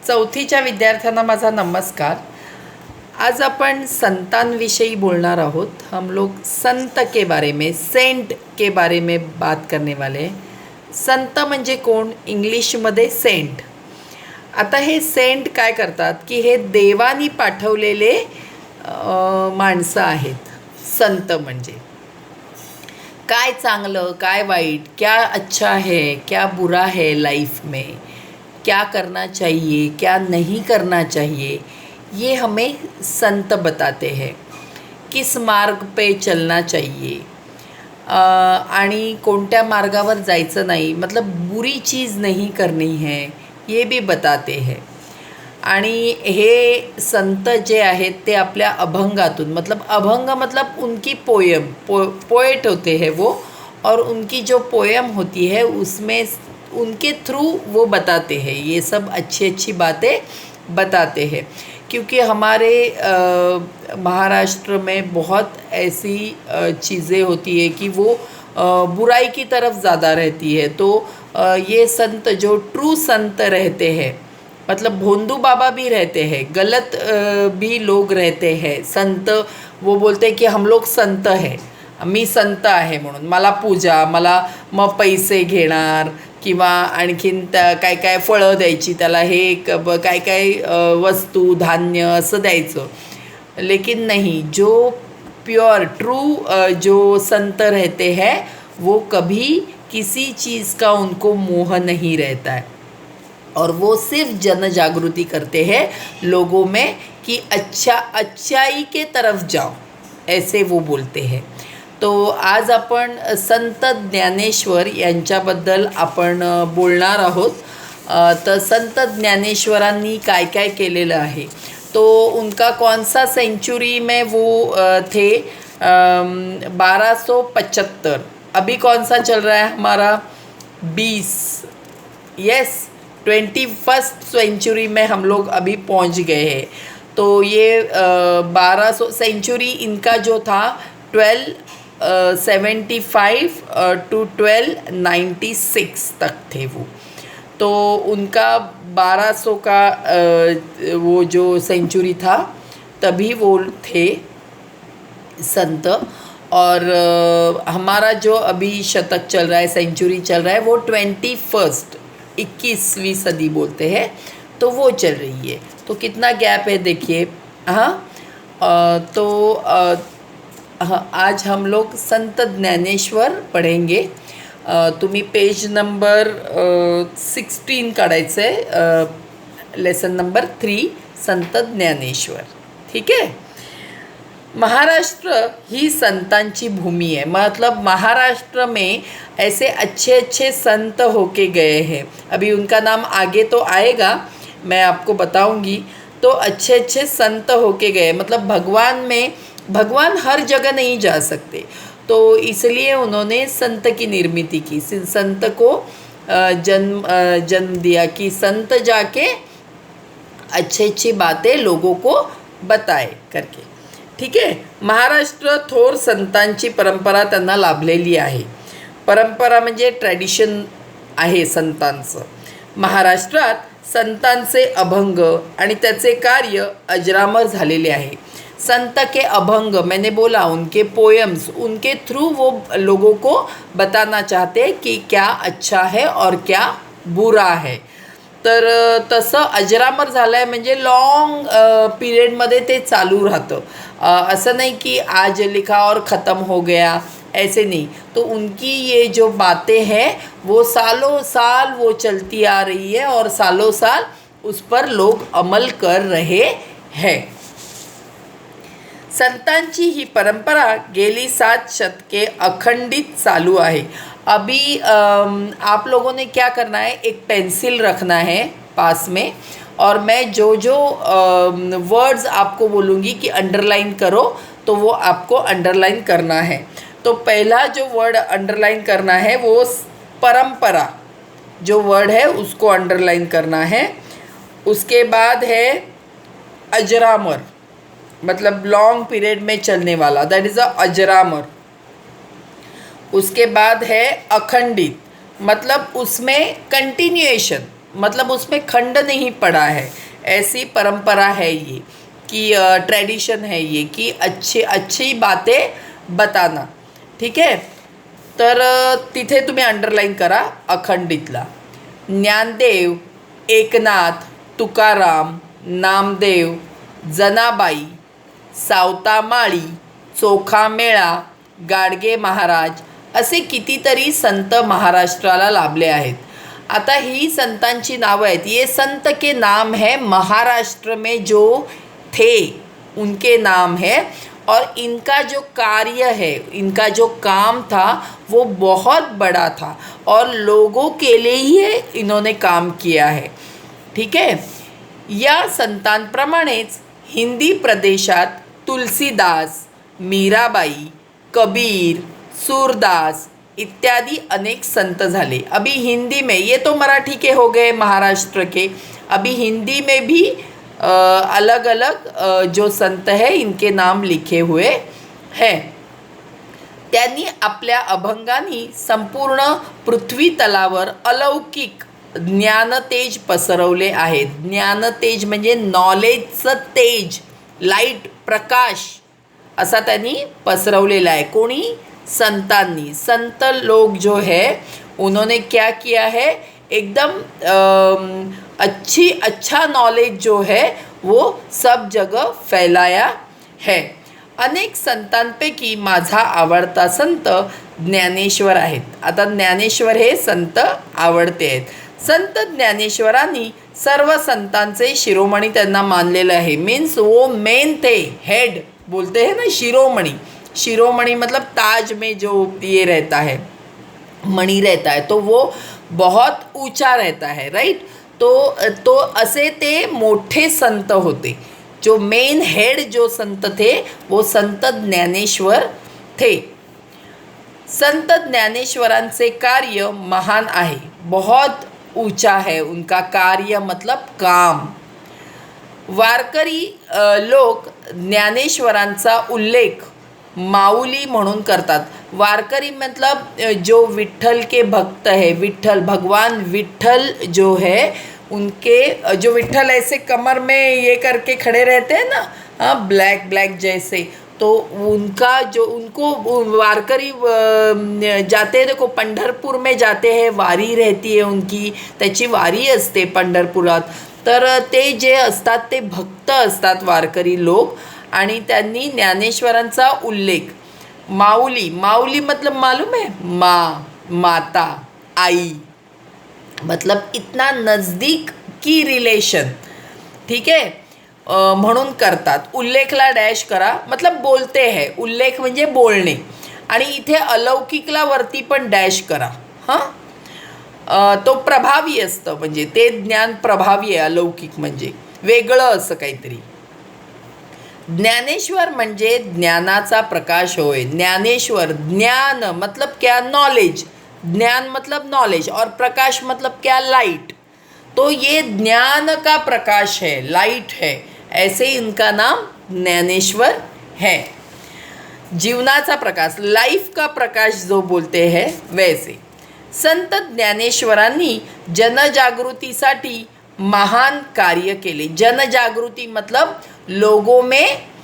चौथीच्या विद्यार्थ्यांना माझा नमस्कार। आज अपन संतांविषयी बोलणार आहोत। हम लोग संत के बारे में, सेंट के बारे में बात करने वाले हैं। संत म्हणजे कोण? इंग्लिशमध्ये सेंट। आता हे सेंट काय करतात की हे देवानी पाठवलेले माणसं आहेत। संत म्हणजे काय चांगलं काय वाईट, क्या अच्छा है क्या बुरा है लाइफ में, क्या करना चाहिए क्या नहीं करना चाहिए, ये हमें संत बताते हैं। किस मार्ग पे चलना चाहिए आणि कोणत्या मार्गावर जायचं नाही, मतलब बुरी चीज़ नहीं करनी है, ये भी बताते हैं। आणि हे संत जे आहेत ते आपल्या अभंगातून, मतलब अभंग मतलब उनकी पोएम, पोएट होते हैं वो, और उनकी जो पोएम होती है उसमें उनके थ्रू वो बताते हैं, ये सब अच्छी अच्छी बातें बताते हैं। क्योंकि हमारे महाराष्ट्र में बहुत ऐसी चीज़ें होती है कि वो बुराई की तरफ ज़्यादा रहती है। तो ये संत जो ट्रू संत रहते हैं, मतलब भोंदू बाबा भी रहते हैं, गलत भी लोग रहते हैं। संत वो बोलते हैं कि हम लोग संत हैं, मी संत आहे म्हणून मला पूजा, मला मग पैसे घेणार किंवा आणखीन काय काय फळं द्यायची, त्याला हे काय काय वस्तू धान्य असं द्यायचं। लेकिन नहीं, जो प्योर ट्रू जो संत रहते हैं वो कभी किसी चीज़ का उनको मोह नहीं रहता है, और वो सिर्फ जन जागृति करते हैं लोगों में कि अच्छाई के तरफ जाओ, ऐसे वो बोलते हैं। तो आज आपण संत ज्ञानेश्वर यांच्याबद्दल आपण बोलणार आहोत। तर संत ज्ञानेश्वरांनी काय काय केलेलं आहे, तो उनका कौन सा सेंचुरी में वो थे, 1275। अभी कौन सा चल रहा है हमारा 20, यस 21st सेंचुरी में हम लोग अभी पहुंच गए हैं। तो ये 1200 सेंचुरी इनका जो था 1275 टू 1296 तक थे वो। तो उनका 1200 का वो जो सेंचुरी था तभी वो थे संत। और हमारा जो अभी शतक चल रहा है, सेंचुरी चल रहा है, वो 21st 21वीं सदी बोलते हैं, तो वो चल रही है। तो कितना गैप है देखिए। हाँ, तो आज हम लोग संत ज्ञानेश्वर पढ़ेंगे। तुम्ही पेज नंबर 16 काढायचं आहे, लेसन नंबर 3 संत ज्ञानेश्वर। ठीक है। महाराष्ट्र ही संतांची भूमि है, मतलब महाराष्ट्र में ऐसे अच्छे अच्छे संत होके गए हैं। अभी उनका नाम आगे तो आएगा, मैं आपको बताऊंगी। तो अच्छे अच्छे संत होके गए, मतलब भगवान हर जगह नहीं जा सकते, तो इसलिए उन्होंने संत की निर्मिति की, संत को जन्म दिया कि संत जाके अच्छी अच्छी बातें लोगों को बताए करके। ठीक आहे। महाराष्ट्र थोर संतांची परंपरा त्यांना लाभलेली आहे। परंपरा म्हणजे ट्रॅडिशन आहे संतांचं। महाराष्ट्रात संतांचे अभंग आणि त्याचे कार्य अजरामर झालेले आहे। संत के अभंग, मैंने बोला उनके पोएम्स, उनके थ्रू वो लोगों को बताना चाहते कि क्या अच्छा है और क्या बुरा है। तर तसं अजरामर झालं आहे म्हणजे लॉन्ग पीरियडमध्ये ते चालू राहतं। असं नहीं कि आज लिखा और ख़त्म हो गया, ऐसे नहीं। तो उनकी ये जो बातें हैं वो सालों साल वो चलती आ रही है, और सालों साल उस पर लोग अमल कर रहे हैं। संतांची ही परंपरा गेली 7 शतके अखंडित चालू आहे। अभी आप लोगों ने क्या करना है, एक पेंसिल रखना है पास में, और मैं जो जो वर्ड्स आपको बोलूँगी कि अंडरलाइन करो, तो वो आपको अंडरलाइन करना है। तो पहला जो वर्ड अंडरलाइन करना है वो परंपरा जो वर्ड है उसको अंडरलाइन करना है। उसके बाद है अजरामर, मतलब लॉन्ग पीरियड में चलने वाला, दैट इज़ अ अजरामर। उसके बाद है अखंडित, मतलब उसमें कंटिन्यूएशन, मतलब उसमें खंड नहीं पड़ा है, ऐसी परंपरा है ये कि ट्रेडिशन है ये कि अच्छी अच्छी बातें बताना, ठीक आहे. तर तिथे तुम्ही अंडरलाईन करा अखंडितला. ज्ञानदेव, एकनाथ, तुकाराम, नामदेव, जनाबाई, सावतामाळी, चोखामेळा, गाडगे महाराज असे कितीतरी संत महाराष्ट्राला लाभले आहेत. आता ही संतांची नावं आहेत. ये संत के नाम है महाराष्ट्र में जो थे उनके नाम है, और इनका जो कार्य है, इनका जो काम था वो बहुत बड़ा था और लोगों के लिए ही इन्होंने काम किया है, ठीक है. या संतांप्रमाणेच हिंदी प्रदेशात तुलसीदास, मीराबाई, कबीर, सूरदास इत्यादि अनेक संत झाले. अभी हिंदी में, ये तो मराठी के हो गए महाराष्ट्र के, अभी हिंदी में भी अलग अलग जो संत है इनके नाम लिखे हुए हैं. त्यांनी आपल्या अभंगांनी संपूर्ण पृथ्वी तलावर अलौकिक ज्ञानतेज पसरवले आहेत. ज्ञानतेज म्हणजे नॉलेजचं तेज, लाईट, प्रकाश असा त्यांनी पसरवलेला आहे. कोणी? संतांनी. संत लोग जो है उन्होंने क्या किया है, एकदम अच्छा नॉलेज जो है वो सब जगह फैलाया है. अनेक संतांपैकी माझा आवडता संत ज्ञानेश्वर आहेत. आता ज्ञानेश्वर हे संत आवडते आहेत. संत ज्ञानेश्वरांनी सर्व संतांचे शिरोमणी त्यांना मानलेलं आहे. मीन्स वो मेन थे, हेड बोलते हैं ना, शिरोमणी. शिरोमणि मतलब ताज में जो ये रहता है, मणि रहता है, तो वो बहुत ऊंचा रहता है, राइट. तो असे ते मोठे संत होते. जो मेन हेड जो संत थे वो संत ज्ञानेश्वर थे. संत ज्ञानेश्वरांचे कार्य महान आहे, बहुत ऊंचा है उनका कार्य, मतलब काम. वारकरी लोक ज्ञानेश्वरांचा उल्लेख माऊली म्हणून करतात. वारकरी मतलब जो विठ्ठल के भक्त है, विठ्ठल, भगवान विठ्ठल जो है उनके, जो विठ्ठल ऐसे कमर में ये करके खड़े रहते हैं ना, हाँ, ब्लैक ब्लैक जैसे, तो उनका जो, उनको वारकरी जाते हैं, देखो पंढरपूर में जाते हैं, वारी रहती है उनकी, त्याची वारी असते पंढरपुरात. तर ते जे असतात ते भक्त असतात वारकरी लोक, आणि त्यांनी ज्ञानेश्वरांचा उल्लेख माऊली, माऊली मतलब मालूम है, माँ, माता, आई, मतलब इतना नज़दीक की रिलेशन, ठीक है, म्हणून करतात. उल्लेखला डॅश करा, मतलब बोलते हैं, उल्लेख म्हणजे बोलणे, आणि इथे अलौकिकला वरती पण डॅश करा. हां, तो प्रभावी असतं, म्हणजे ते ज्ञान प्रभावी आहे. अलौकिक म्हणजे वेगळं असं काहीतरी. ज्ञानेश्वर म्हणजे ज्ञानाचा प्रकाश होय. ज्ञानेश्वर, ज्ञान मतलब क्या, नॉलेज, ज्ञान मतलब नॉलेज, और प्रकाश मतलब क्या, लाइट. तो ये ज्ञान का प्रकाश है, लाइट है, ऐसे इनका नाम ज्ञानेश्वर है. जीवनाचा प्रकाश, लाइफ का प्रकाश जो बोलते हैं वैसे. संत ज्ञानेश्वरांनी जनजागृतीसाठी महान कार्य केले. जनजागृती मतलब लोगों में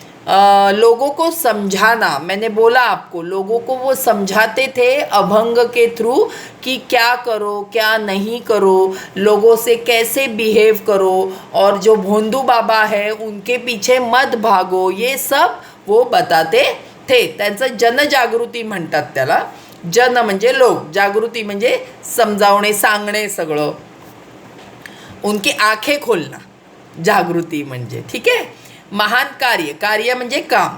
लोगों को समझाना. मैंने बोला आपको, लोगों को वो समझाते थे अभंग के थ्रू कि क्या करो क्या नहीं करो, लोगों से कैसे बिहेव करो, और जो भोंदू बाबा है उनके पीछे मत भागो, ये सब वो बताते थे. त्यांचं जनजागृती म्हणतात त्याला. जन म्हणजे लोक, जागृती म्हणजे समजावणे, सांगणे सगळं, उनकी आंखें खोलना, जागृती म्हणजे, ठीक आहे. महान कार्य, कार्य म्हणजे काम.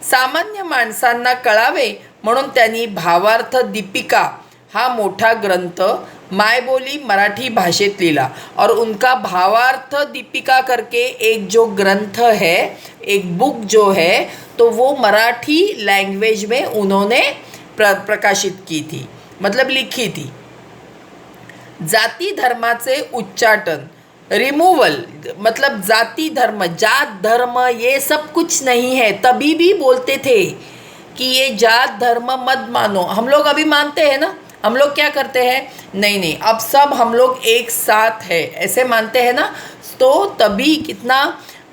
सामान्य माणसांना कळावे म्हणून त्यांनी भावार्थ दीपिका हा मोठा ग्रंथ मायबोली मराठी भाषेत लिहिला. और उनका भावार्थ दीपिका करके एक जो ग्रंथ है, एक बुक जो है, तो वो मराठी लैंग्वेज में उन्होंने प्रकाशित की थी, मतलब लिखी थी. जाति धर्माचे उच्चाटन, रिमूवल, मतलब जाति धर्म, जात धर्म ये सब कुछ नहीं है. तभी भी बोलते थे कि ये जात धर्म मत मानो. हम लोग अभी मानते हैं ना, हम लोग क्या करते हैं, नहीं नहीं अब सब हम लोग एक साथ है ऐसे मानते हैं ना। तो तभी कितना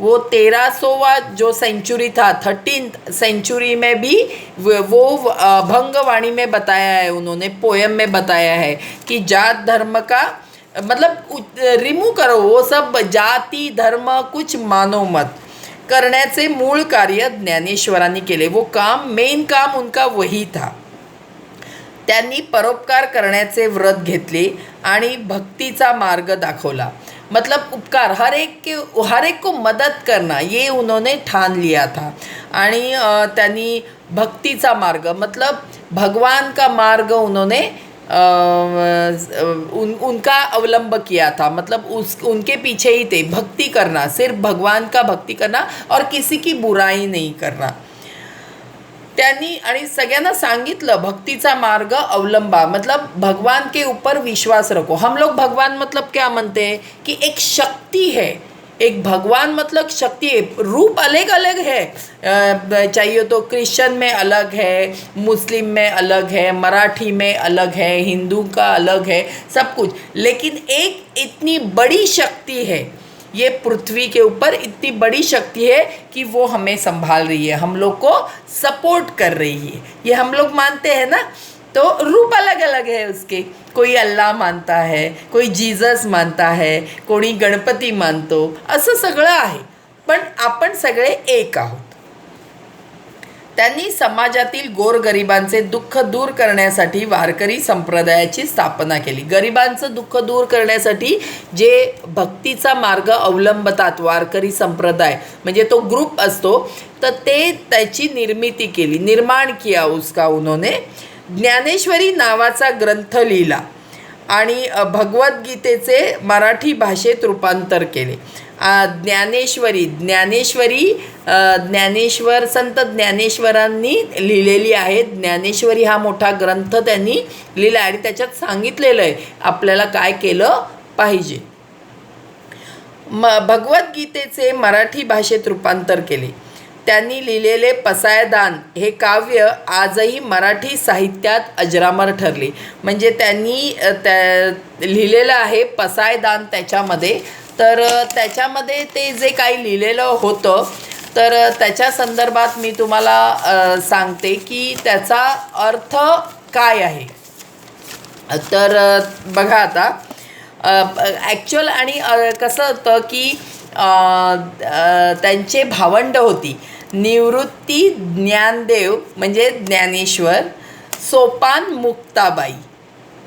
वो 1300वां जो सेंचुरी था, 13th सेंचुरी में भी वो भंगवाणी में बताया है, उन्होंने पोयम में बताया है कि जात धर्म का मतलब रिमूव करो वो सब जाति धर्म कुछ मानो मत करण्याचे मूळ कार्य ज्ञानेश्वरांनी केले। वो काम मेन काम उनका वही था। त्यांनी परोपकार करण्याचे व्रत घेतले आणि भक्तीचा मार्ग दाखवला। मतलब उपकार हर एक को मदद करना ये उन्होंने ठान लिया था। आणि त्यांनी भक्तीचा मार्ग मतलब भगवान का मार्ग उन्होंने उनका अवलंब किया था। मतलब उनके पीछे ही थे, भक्ति करना, सिर्फ भगवान का भक्ति करना और किसी की बुराई नहीं करना। त्यांनी आणि सगळ्यांना सांगितलं भक्तीचा मार्ग अवलंबा, मतलब भगवान के ऊपर विश्वास रखो। हम लोग भगवान मतलब क्या मानते हैं कि एक शक्ति है, एक भगवान मतलब शक्ति है, रूप अलग अलग है। चाहिए तो क्रिश्चियन में अलग है, मुस्लिम में अलग है, मराठी में अलग है, हिंदू का अलग है, सब कुछ, लेकिन एक इतनी बड़ी शक्ति है, ये पृथ्वी के ऊपर इतनी बड़ी शक्ति है कि वो हमें संभाल रही है, हम लोग को सपोर्ट कर रही है, ये हम लोग मानते हैं ना। तो रूप अलग अलग है उसके, कोई अल्लाह मानता है, कोई जीसस मानता है, कोणी गणपती मानतो, असं सगळं आहे, पण आपण सगळे एक आहोत। त्यांनी समाजातील गोरगरिबांचे दुःख दूर करण्यासाठी वारकरी संप्रदायाची स्थापना केली। गरिबांचं दुःख दूर करण्यासाठी जे भक्तीचा मार्ग अवलंबतात वारकरी संप्रदाय म्हणजे तो ग्रुप असतो, तर ते त्याची निर्मिती केली, निर्माण किया उसका उन्होंने। ज्ञानेश्वरी नावाचा ग्रंथ लिहिला आणि भगवद्गीतेचे मराठी भाषेत रूपांतर केले। ज्ञानेश्वर संत ज्ञानेश्वरांनी लिहिलेली आहे। ज्ञानेश्वरी हा मोठा ग्रंथ त्यांनी लिहिला आणि त्याच्यात सांगितलेलं आहे आपल्याला काय केलं पाहिजे। भगवद्गीतेचे मराठी भाषेत रूपांतर केले। त्यांनी लिहिलेले पसायदान हे काव्य आजही मराठी साहित्यात अजरामर ठरले। म्हणजे त्यांनी लिहिलेलं आहे पसायदान त्याच्यामध्ये, तर त्याच्यामध्ये ते जे काही लिहिलेलं होतं तर त्याच्या संदर्भात मी तुम्हाला सांगते की त्याचा अर्थ काय आहे। तर बघा आता ॲक्च्युअल आणि कसं होतं की त्यांचे भावंड होती, निवृत्ती ज्ञानदेव म्हणजे ज्ञानेश्वर, सोपान मुक्ताबाई,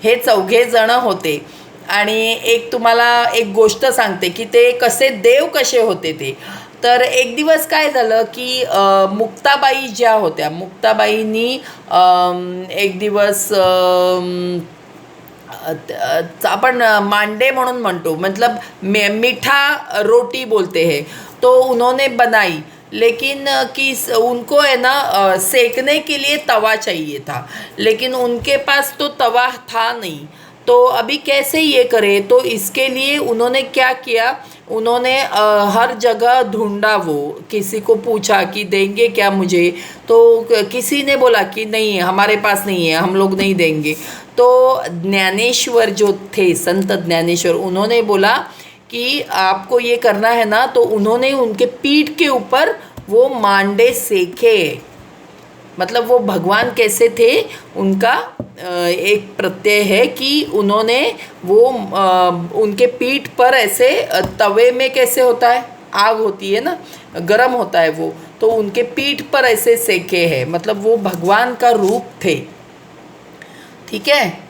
हे चौघे जण होते। आणि एक तुम्हाला एक गोष्ट सांगते की ते कसे देव कसे होते ते। तर एक दिवस काय झालं की मुक्ताबाई ज्या होत्या, मुक्ताबाईंनी एक दिवस अपन मांडे म्हणून म्हणतो, मतलब मीठा रोटी बोलते हैं, तो उन्होंने बनाई, लेकिन कि उनको है ना सेकने के लिए तवा चाहिए था, लेकिन उनके पास तो तवा था नहीं, तो अभी कैसे ये करे। तो इसके लिए उन्होंने क्या किया, उन्होंने हर जगह ढूंढा, वो किसी को पूछा कि देंगे क्या मुझे, तो किसी ने बोला कि नहीं हमारे पास नहीं है, हम लोग नहीं देंगे। तो ज्ञानेश्वर जो थे, संत ज्ञानेश्वर, उन्होंने बोला कि आपको ये करना है ना, तो उन्होंने उनके पीठ के ऊपर वो मांडे सेके। मतलब वो भगवान कैसे थे उनका एक प्रत्यय है कि उन्होंने वो उनके पीठ पर ऐसे तवे में कैसे होता है, आग होती है ना, गरम होता है वो, तो उनके पीठ पर ऐसे सेके हैं, मतलब वो भगवान का रूप थे। ठीक है।